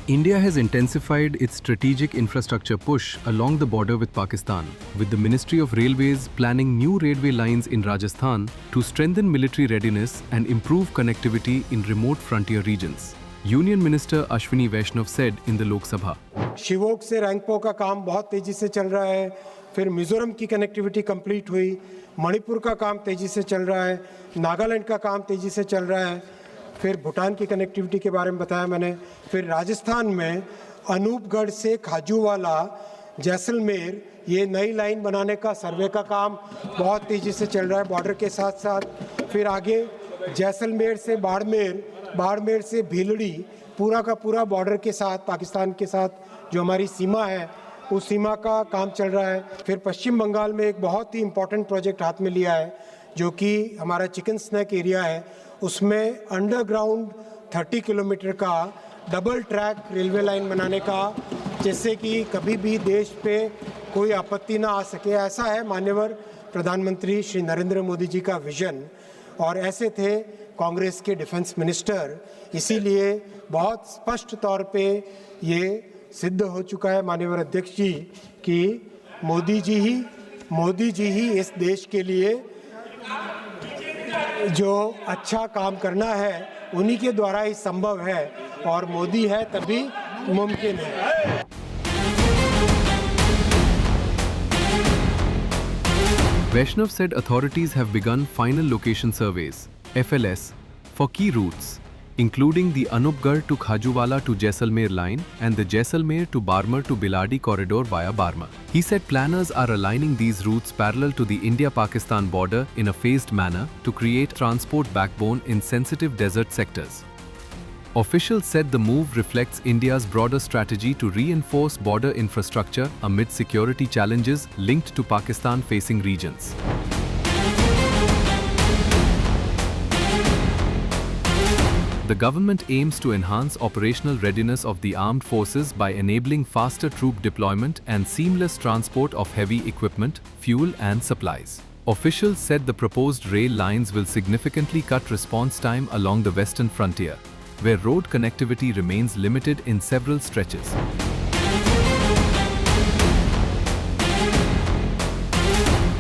India has intensified its strategic infrastructure push along the border with Pakistan, with the Ministry of Railways planning new railway lines in Rajasthan to strengthen military readiness and improve connectivity in remote frontier regions. Union Minister Ashwini Vaishnav said in the Lok Sabha. शिवोक से रैंगपो का काम बहुत तेजी से चल रहा है, फिर मिजोरम की कनेक्टिविटी कंप्लीट हुई, मणिपुर का काम तेजी से चल रहा है, नागालैंड का काम तेजी से चल रहा है, फिर भूटान की कनेक्टिविटी के बारे में बताया मैंने, फिर राजस्थान में अनूपगढ़ से खाजूवाला जैसलमेर ये नई लाइन बनाने का सर्वे का काम बहुत तेजी से चल रहा है बॉर्डर के साथ साथ, फिर आगे जैसलमेर से बाड़मेर, बाड़मेर से भीलड़ी, पूरा का पूरा बॉर्डर के साथ पाकिस्तान के साथ जो हमारी सीमा है उस सीमा का काम चल रहा है। फिर पश्चिम बंगाल में एक बहुत ही इम्पोर्टेंट प्रोजेक्ट हाथ में लिया है जो कि हमारा चिकन स्नैक एरिया है, उसमें अंडरग्राउंड 30 किलोमीटर का डबल ट्रैक रेलवे लाइन बनाने का, जिससे कि कभी भी देश पे कोई आपत्ति ना आ सके। ऐसा है माननीय प्रधानमंत्री श्री नरेंद्र मोदी जी का विजन, और ऐसे थे कांग्रेस के डिफेंस मिनिस्टर, इसीलिए बहुत स्पष्ट तौर पे ये सिद्ध हो चुका है माननीय अध्यक्ष जी कि मोदी जी ही इस देश के लिए जो अच्छा काम करना है उन्हीं के द्वारा ही संभव है, और मोदी है तभी मुमकिन है। Vaishnav said authorities have begun final location surveys, FLS, for key routes, including the Anupgarh to Khajuraho to Jaisalmer line and the Jaisalmer to Barmer to Biladi corridor via Barmer. He said planners are aligning these routes parallel to the India-Pakistan border in a phased manner to create transport backbone in sensitive desert sectors. Officials said the move reflects India's broader strategy to reinforce border infrastructure amid security challenges linked to Pakistan-facing regions. The government aims to enhance operational readiness of the armed forces by enabling faster troop deployment and seamless transport of heavy equipment, fuel and supplies. Officials said the proposed rail lines will significantly cut response time along the western frontier, where road connectivity remains limited in several stretches.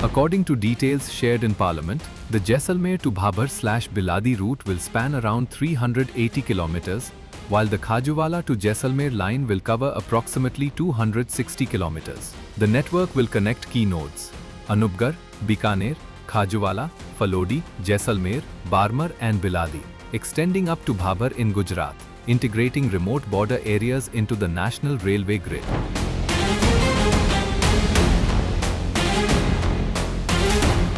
According to details shared in Parliament, the Jaisalmer to Bhabhar/Biladi route will span around 380 kilometers, while the Khajuraho to Jaisalmer line will cover approximately 260 kilometers. The network will connect key nodes: Anupgarh, Bikaner, Khajuraho, Falodi, Jaisalmer, Barmer and Biladi, extending up to Bhabhar in Gujarat, integrating remote border areas into the national railway grid.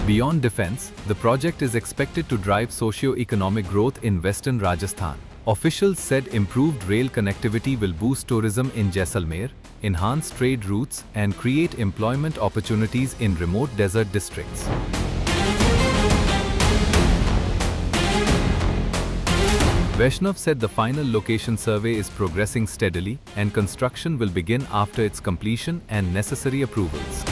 Beyond defense, the project is expected to drive socio-economic growth in western Rajasthan. Officials said improved rail connectivity will boost tourism in Jaisalmer, enhance trade routes, and create employment opportunities in remote desert districts. Vaishnav said the final location survey is progressing steadily and construction will begin after its completion and necessary approvals.